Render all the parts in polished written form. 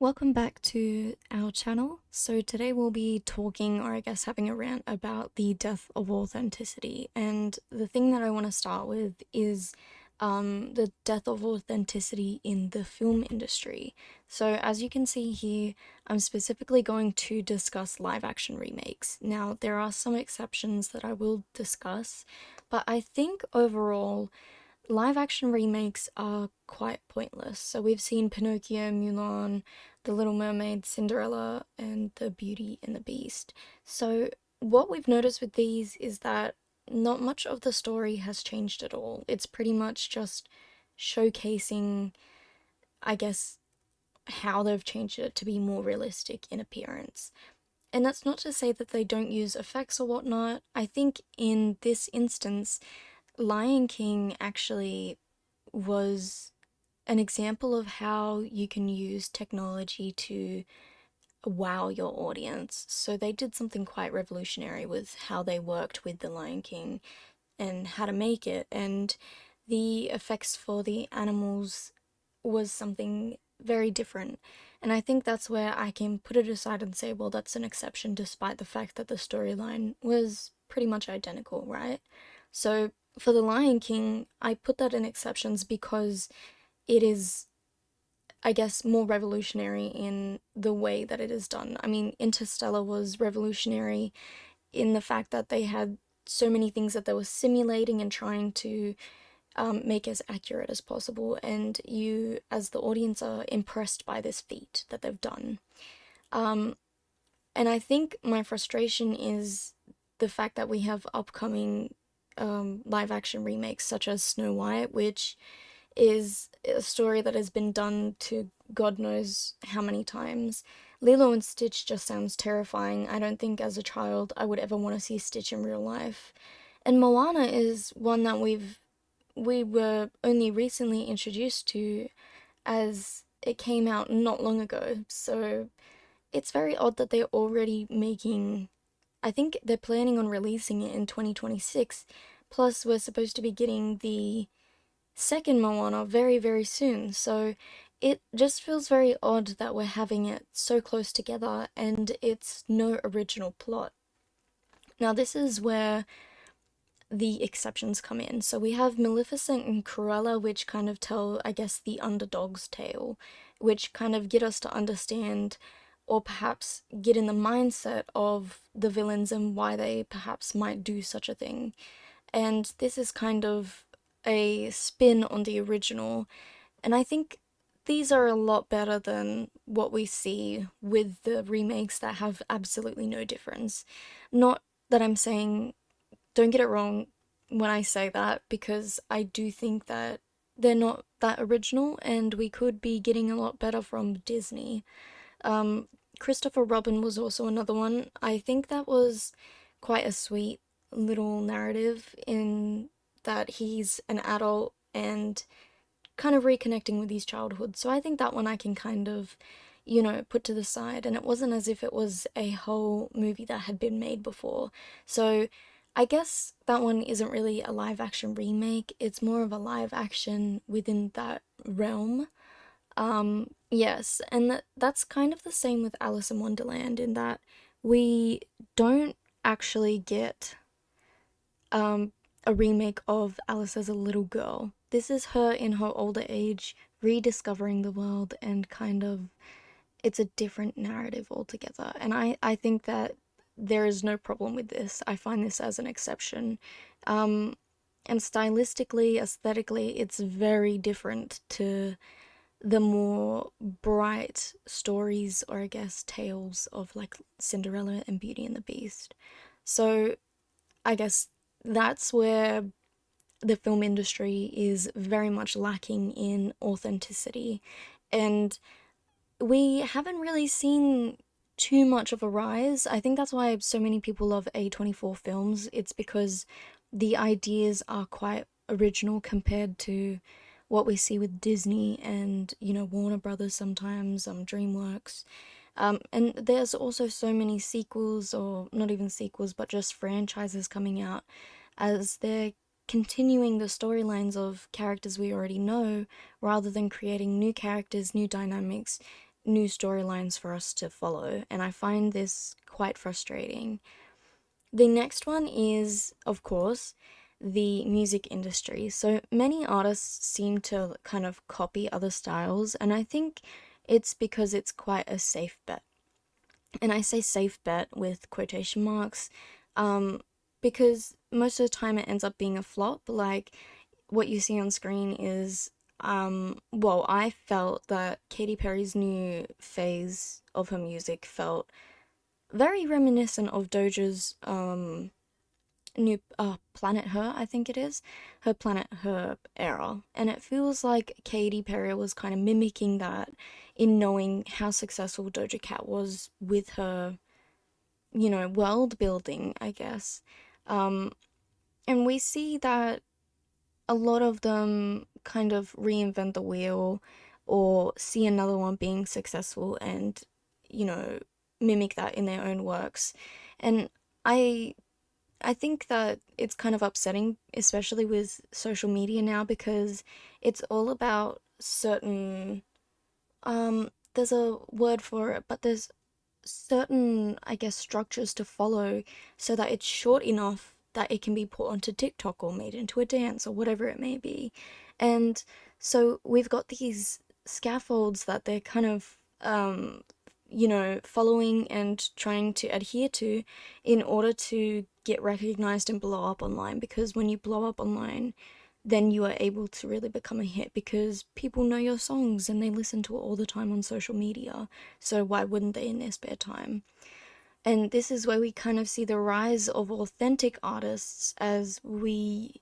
Welcome back to our channel. So today we'll be talking, or I guess having a rant about the death of authenticity. And the thing that I want to start with is the death of authenticity in the film industry. So as you can see here, I'm specifically going to discuss live action remakes. Now, there are some exceptions that I will discuss, but I think overall, live action remakes are quite pointless. So we've seen Pinocchio, Mulan, The Little Mermaid, Cinderella, and The Beauty and the Beast. So what we've noticed with these is that not much of the story has changed at all. It's pretty much just showcasing, I guess, how they've changed it to be more realistic in appearance. And that's not to say that they don't use effects or whatnot. I think in this instance, Lion King actually was an example of how you can use technology to wow your audience. So they did something quite revolutionary with how they worked with The Lion King and how to make it, and the effects for the animals was something very different. And I think that's where I can put it aside and say, well, that's an exception, despite the fact that the storyline was pretty much identical, right? So for The Lion King, I put that in exceptions because it is, I guess, more revolutionary in the way that it is done. I mean, Interstellar was revolutionary in the fact that they had so many things that they were simulating and trying to make as accurate as possible, and you, as the audience, are impressed by this feat that they've done. Um, and I think my frustration is the fact that we have upcoming live action remakes such as Snow White, which is a story that has been done to God knows how many times. Lilo and Stitch just sounds terrifying. I don't think as a child I would ever want to see Stitch in real life. And Moana is one that we were only recently introduced to, as it came out not long ago. So it's very odd that they're already making, I think they're planning on releasing it in 2026. Plus we're supposed to be getting the second Moana very, very soon. So it just feels very odd that we're having it so close together and it's no original plot. Now, this is where the exceptions come in. So we have Maleficent and Cruella, which kind of tell, I guess, the underdog's tale, which kind of get us to understand or perhaps get in the mindset of the villains and why they perhaps might do such a thing. And this is kind of a spin on the original, and I think these are a lot better than what we see with the remakes that have absolutely no difference. Not that I'm saying, don't get it wrong when I say that, because I do think that they're not that original and we could be getting a lot better from Disney. Um, Christopher Robin was also another one. I think that was quite a sweet little narrative in that he's an adult and kind of reconnecting with his childhood. So I think that one I can kind of, put to the side. And it wasn't as if it was a whole movie that had been made before. So I guess that one isn't really a live action remake, it's more of a live action within that realm. Yes, and that's kind of the same with Alice in Wonderland in that we don't actually get um a remake of Alice as a little girl. This is her in her older age rediscovering the world, and kind of it's a different narrative altogether. And I think that there is no problem with this. I find this as an exception. Um and stylistically, aesthetically, it's very different to the more bright stories, or I guess tales, of like Cinderella and Beauty and the Beast. So I guess that's where the film industry is very much lacking in authenticity. And we haven't really seen too much of a rise. I think that's why so many people love A24 films. It's because the ideas are quite original compared to what we see with Disney and, Warner Brothers sometimes, DreamWorks. And there's also so many sequels, or not even sequels, but just franchises coming out as they're continuing the storylines of characters we already know rather than creating new characters, new dynamics, new storylines for us to follow, and I find this quite frustrating. The next one is, of course, the music industry. So many artists seem to kind of copy other styles, and I think it's because it's quite a safe bet. And I say safe bet with quotation marks, um, because most of the time it ends up being a flop. Like, what you see on screen is, well, I felt that Katy Perry's new phase of her music felt very reminiscent of Doja's new Planet Her, I think it is, her Planet Her era. And it feels like Katy Perry was kind of mimicking that in knowing how successful Doja Cat was with her, world building, I guess. Um, and we see that a lot of them kind of reinvent the wheel or see another one being successful and, you know, mimic that in their own works. And I I think that it's kind of upsetting, especially with social media now, because it's all about certain there's a word for it, but there's certain, I guess, structures to follow so that it's short enough that it can be put onto TikTok or made into a dance or whatever it may be. And so we've got these scaffolds that they're kind of, following and trying to adhere to in order to get recognized and blow up online. Because when you blow up online, then you are able to really become a hit because people know your songs and they listen to it all the time on social media. So why wouldn't they in their spare time? And this is where we kind of see the rise of authentic artists as we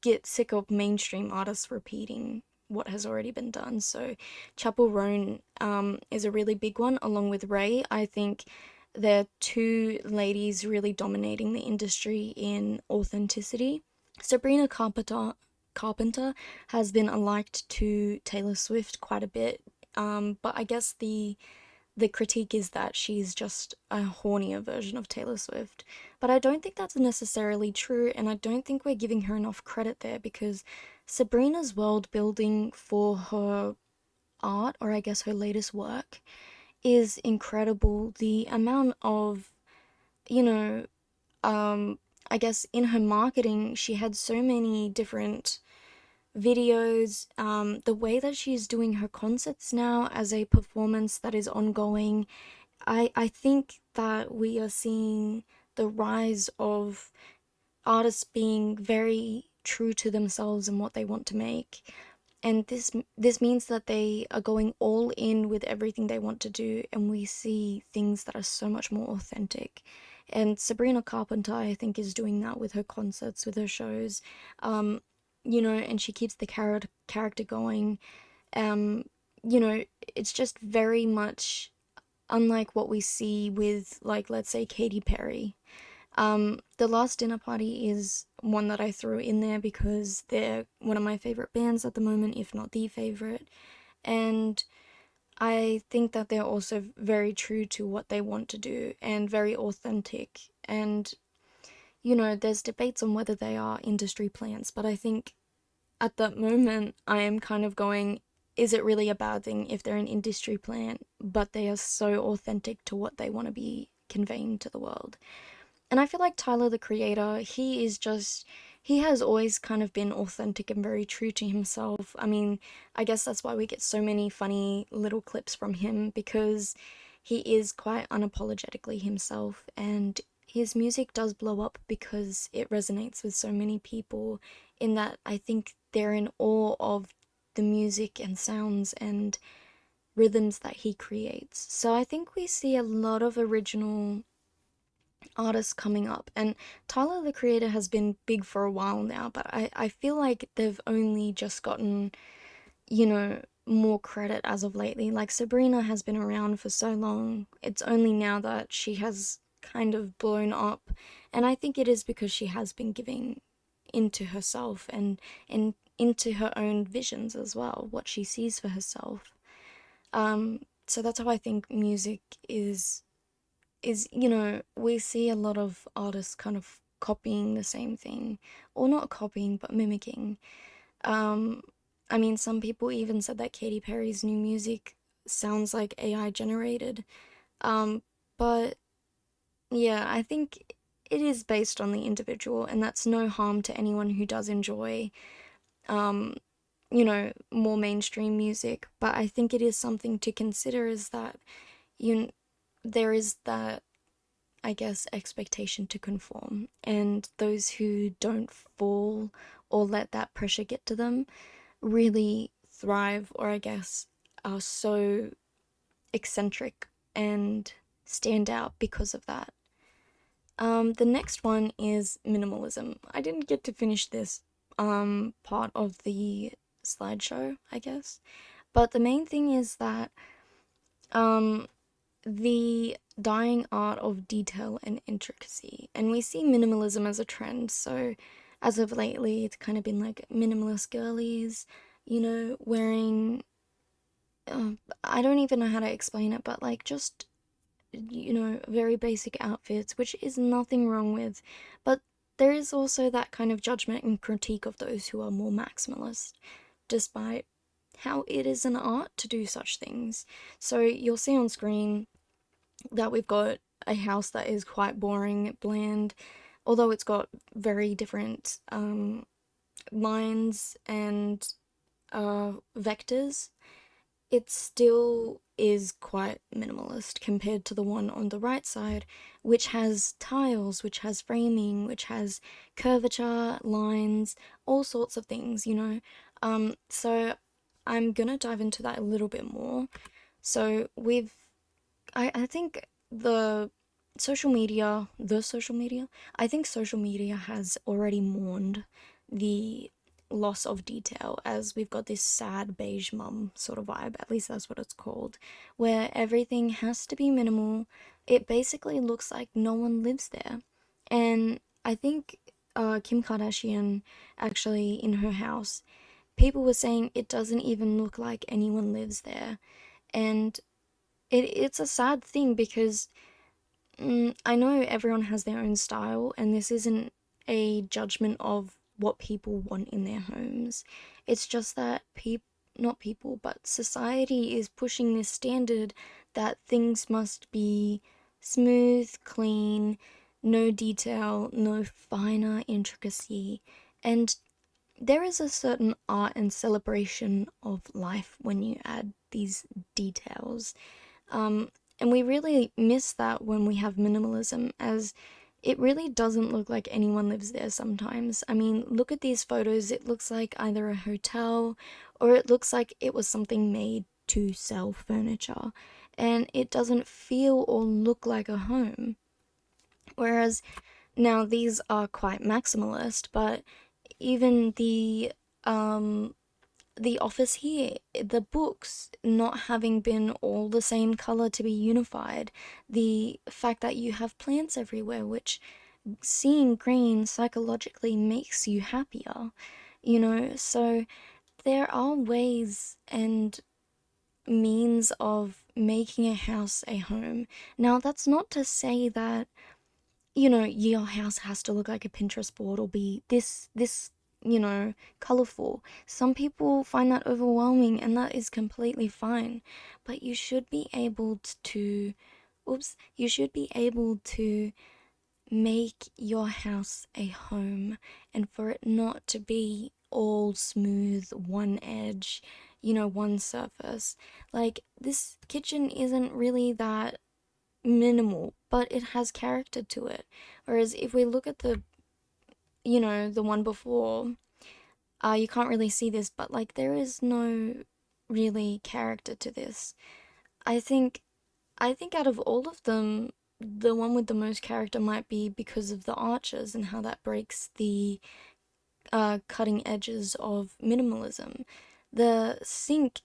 get sick of mainstream artists repeating what has already been done. So Chapel Roan is a really big one, along with Ray. I think they're two ladies really dominating the industry in authenticity. Sabrina Carpenter has been alike to Taylor Swift quite a bit, but I guess the critique is that she's just a hornier version of Taylor Swift. But I don't think that's necessarily true, and I don't think we're giving her enough credit there because Sabrina's world building for her art, or I guess her latest work, is incredible. The amount of, you know, I guess in her marketing, she had so many different videos, the way that she's doing her concerts now as a performance that is ongoing. I think that we are seeing the rise of artists being very true to themselves and what they want to make. And this means that they are going all in with everything they want to do, and we see things that are so much more authentic. And Sabrina Carpenter, I think, is doing that with her concerts, with her shows. Um, and she keeps the character going. Um, it's just very much unlike what we see with, like, let's say, Katy Perry. The Last Dinner Party is one that I threw in there because they're one of my favorite bands at the moment, if not the favorite. And I think that they're also very true to what they want to do and very authentic. And, there's debates on whether they are industry plants, but I think at that moment I am kind of going, is it really a bad thing if they're an industry plant, but they are so authentic to what they want to be conveying to the world? And I feel like Tyler, the creator, he has always kind of been authentic and very true to himself. I mean, I guess that's why we get so many funny little clips from him because he is quite unapologetically himself, and his music does blow up because it resonates with so many people, in that I think they're in awe of the music and sounds and rhythms that he creates. So I think we see a lot of original artists coming up. And Tyler the Creator has been big for a while now, but I feel like they've only just gotten, more credit as of lately. Like Sabrina has been around for so long. It's only now that she has kind of blown up. And I think it is because she has been giving into herself and into her own visions as well, what she sees for herself. So that's how I think music is, we see a lot of artists kind of copying the same thing, or not copying, but mimicking. Um, I mean, some people even said that Katy Perry's new music sounds like AI generated. Um, but yeah, I think it is based on the individual, and that's no harm to anyone who does enjoy, um, more mainstream music. But I think it is something to consider is that you there is that, I guess, expectation to conform, and those who don't fall or let that pressure get to them really thrive, or I guess are so eccentric and stand out because of that. The next one is minimalism. I didn't get to finish this part of the slideshow, I guess. But the main thing is that um the dying art of detail and intricacy. And we see minimalism as a trend. So as of lately, it's kind of been like minimalist girlies, wearing uh, I don't even know how to explain it, but like just very basic outfits, which is nothing wrong with. But there is also that kind of judgment and critique of those who are more maximalist, despite how it is an art to do such things. So you'll see on screen that we've got a house that is quite boring, bland, although it's got very different lines and vectors. It still is quite minimalist compared to the one on the right side, which has tiles, which has framing, which has curvature, lines, all sorts of things. So I'm gonna dive into that a little bit more. So I think social media, I think social media has already mourned the loss of detail, as we've got this sad beige mum sort of vibe, at least that's what it's called, where everything has to be minimal. It basically looks like no one lives there. And I think Kim Kardashian, actually, in her house, people were saying it doesn't even look like anyone lives there. And it's a sad thing because I know everyone has their own style, and this isn't a judgment of what people want in their homes. It's just that not people, but society is pushing this standard that things must be smooth, clean, no detail, no finer intricacy. And there is a certain art and celebration of life when you add these details. Um, and we really miss that when we have minimalism, as it really doesn't look like anyone lives there sometimes. I mean, look at these photos, it looks like either a hotel or it looks like it was something made to sell furniture. And it doesn't feel or look like a home. Whereas now these are quite maximalist, but even the office here, the books not having been all the same color to be unified, the fact that you have plants everywhere, which seeing green psychologically makes you happier. So there are ways and means of making a house a home. Now, that's not to say that your house has to look like a Pinterest board or be colorful. Some people find that overwhelming, and that is completely fine. But you should be able to make your house a home, and for it not to be all smooth, one edge, one surface. Like, this kitchen isn't really that minimal, but it has character to it. Whereas if we look at the one before, you can't really see this, but like there is no really character to this. I think I think out of all of them, the one with the most character might be because of the arches and how that breaks the cutting edges of minimalism. The sink,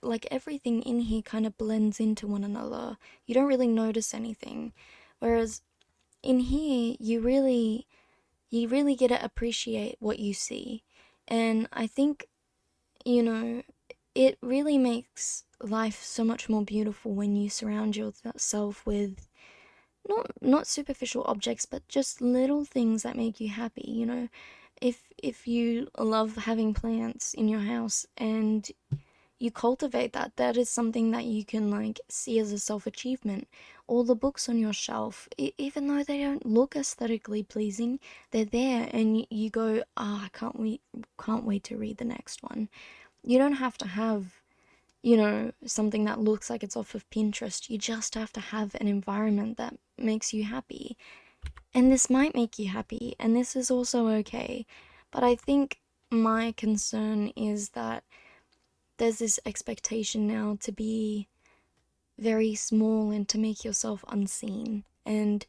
like everything in here kind of blends into one another. You don't really notice anything. Whereas in here, you really get to appreciate what you see. And I think, you know, it really makes life so much more beautiful when you surround yourself with not superficial objects, but just little things that make you happy. If you love having plants in your house and you cultivate that. That is something that you can like see as a self-achievement. All the books on your shelf, even though they don't look aesthetically pleasing, they're there, and you go, ah, I can't wait to read the next one. You don't have to have, something that looks like it's off of Pinterest. You just have to have an environment that makes you happy. And this might make you happy, and this is also okay. But I think my concern is that there's this expectation now to be very small and to make yourself unseen. And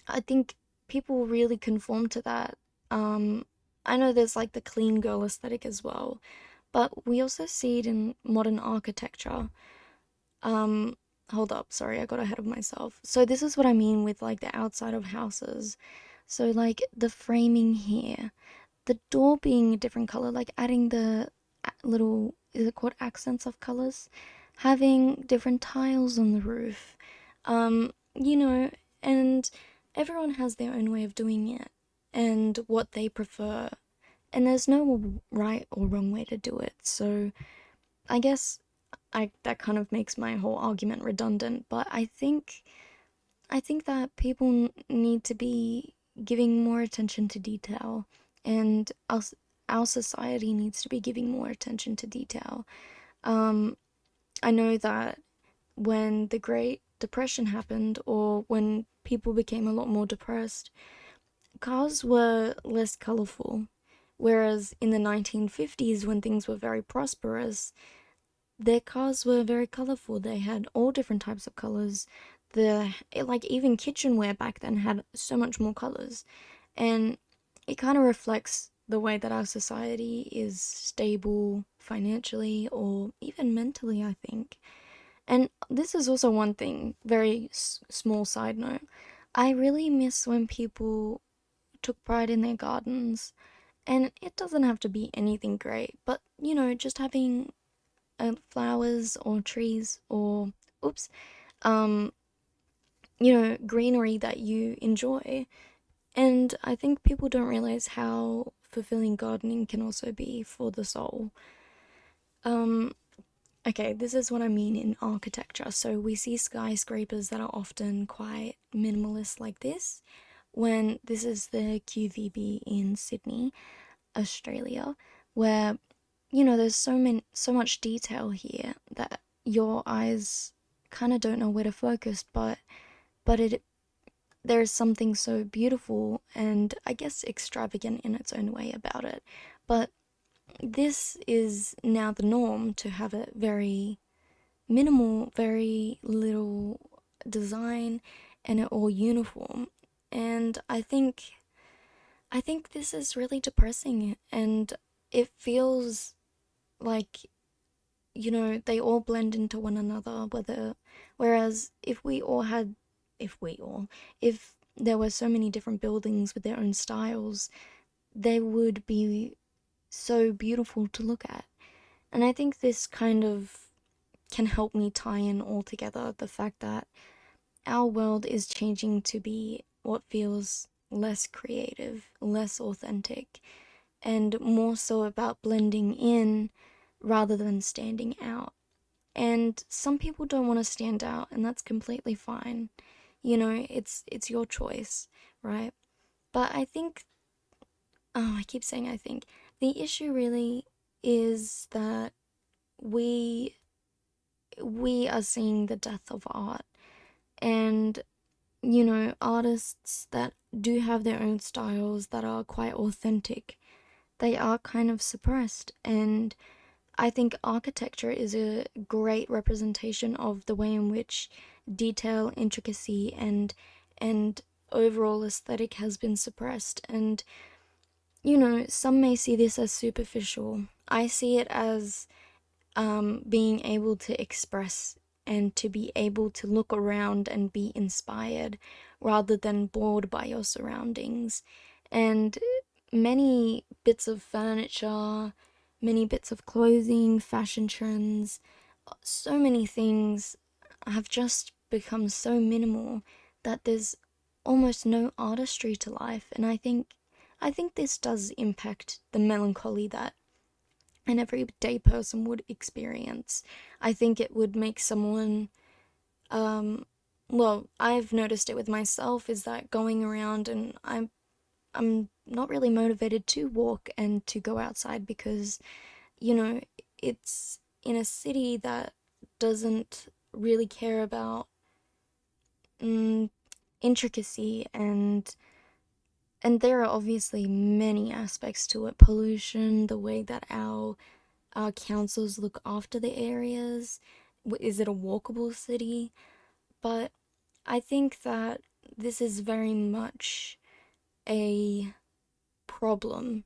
I think people really conform to that. I know there's like the clean girl aesthetic as well, but we also see it in modern architecture. Um, Hold up, sorry, I got ahead of myself. So this is what I mean with like the outside of houses. So like the framing here, the door being a different color, like adding the little, is it called accents of colors? Having different tiles on the roof. You know, and everyone has their own way of doing it and what they prefer. And there's no right or wrong way to do it. So I guess I that kind of makes my whole argument redundant, but I think that people need to be giving more attention to detail, and our society needs to be giving more attention to detail. Um, I know that when the Great Depression happened, or when people became a lot more depressed, cars were less colorful. Whereas in the 1950s, when things were very prosperous, their cars were very colorful. They had all different types of colors. Like even kitchenware back then had so much more colors, and it kind of reflects the way that our society is stable financially or even mentally, I think. And this is also one thing, very small side note. I really miss when people took pride in their gardens, and it doesn't have to be anything great, but just having flowers or trees or oops, um, greenery that you enjoy. And I think people don't realize how fulfilling gardening can also be for the soul. Um, okay, this is what I mean in architecture. So we see skyscrapers that are often quite minimalist like this, when this is the QVB in Sydney, Australia, where there's so much detail here that your eyes kind of don't know where to focus, but there's something so beautiful and I guess extravagant in its own way about it. But this is now the norm, to have it very minimal, very little design, and it all uniform. And I think this is really depressing, and it feels like they all blend into one another. Whereas if there were so many different buildings with their own styles, they would be so beautiful to look at. And I think this kind of can help me tie in all together the fact that our world is changing to be what feels less creative, less authentic, and more so about blending in rather than standing out. And some people don't want to stand out, and that's completely fine. It's your choice, right? But I think, oh, I keep saying I think. The issue really is that we we are seeing the death of art, and artists that do have their own styles that are quite authentic, they are kind of suppressed. And I think architecture is a great representation of the way in which detail, intricacy, and overall aesthetic has been suppressed. And some may see this as superficial. I see it as being able to express and to be able to look around and be inspired rather than bored by your surroundings. And many bits of furniture, many bits of clothing, fashion trends, so many things have just become so minimal that there's almost no artistry to life. And I think this does impact the melancholy that an everyday person would experience. I think it would make someone, um, well, I've noticed it with myself, is that going around, and I'm not really motivated to walk and to go outside because, you know, it's in a city that doesn't really care about mm, intricacy, and there are obviously many aspects to it: pollution, the way that our councils look after the areas. Is it a walkable city? But I think that this is very much a problem,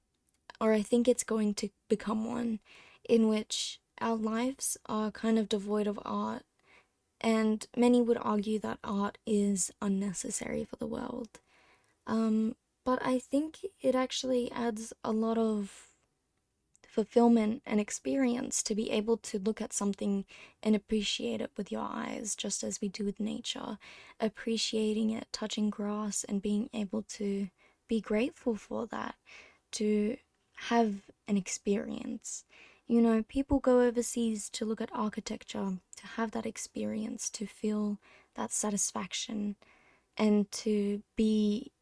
or I think it's going to become one, in which our lives are kind of devoid of art, and many would argue that art is unnecessary for the world. Um, but I think it actually adds a lot of fulfillment and experience to be able to look at something and appreciate it with your eyes, just as we do with nature, appreciating it, touching grass, and being able to be grateful for that, to have an experience. You know, people go overseas to look at architecture, to have that experience, to feel that satisfaction, and to be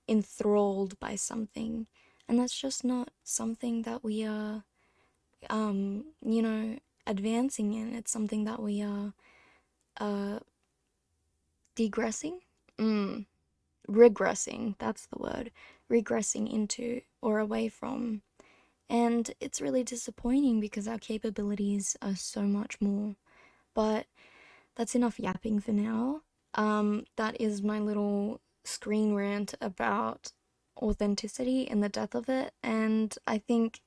enthralled by something. And that's just not something that we are, you know, advancing in. It's something that we are uh, degressing, mm, regressing, that's the word, regressing into or away from. And it's really disappointing because our capabilities are so much more. But that's enough yapping for now. That is my little screen rant about authenticity and the death of it. And I think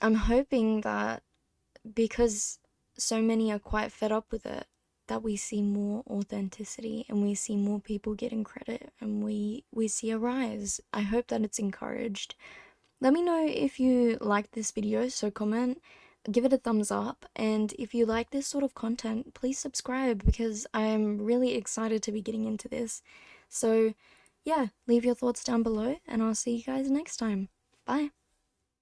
I'm hoping that because so many are quite fed up with it, that we see more authenticity and we see more people getting credit, and we see a rise. I hope that it's encouraged. Let me know if you liked this video, so comment, give it a thumbs up, and if you like this sort of content, please subscribe because I'm really excited to be getting into this. So yeah, leave your thoughts down below and I'll see you guys next time. Bye.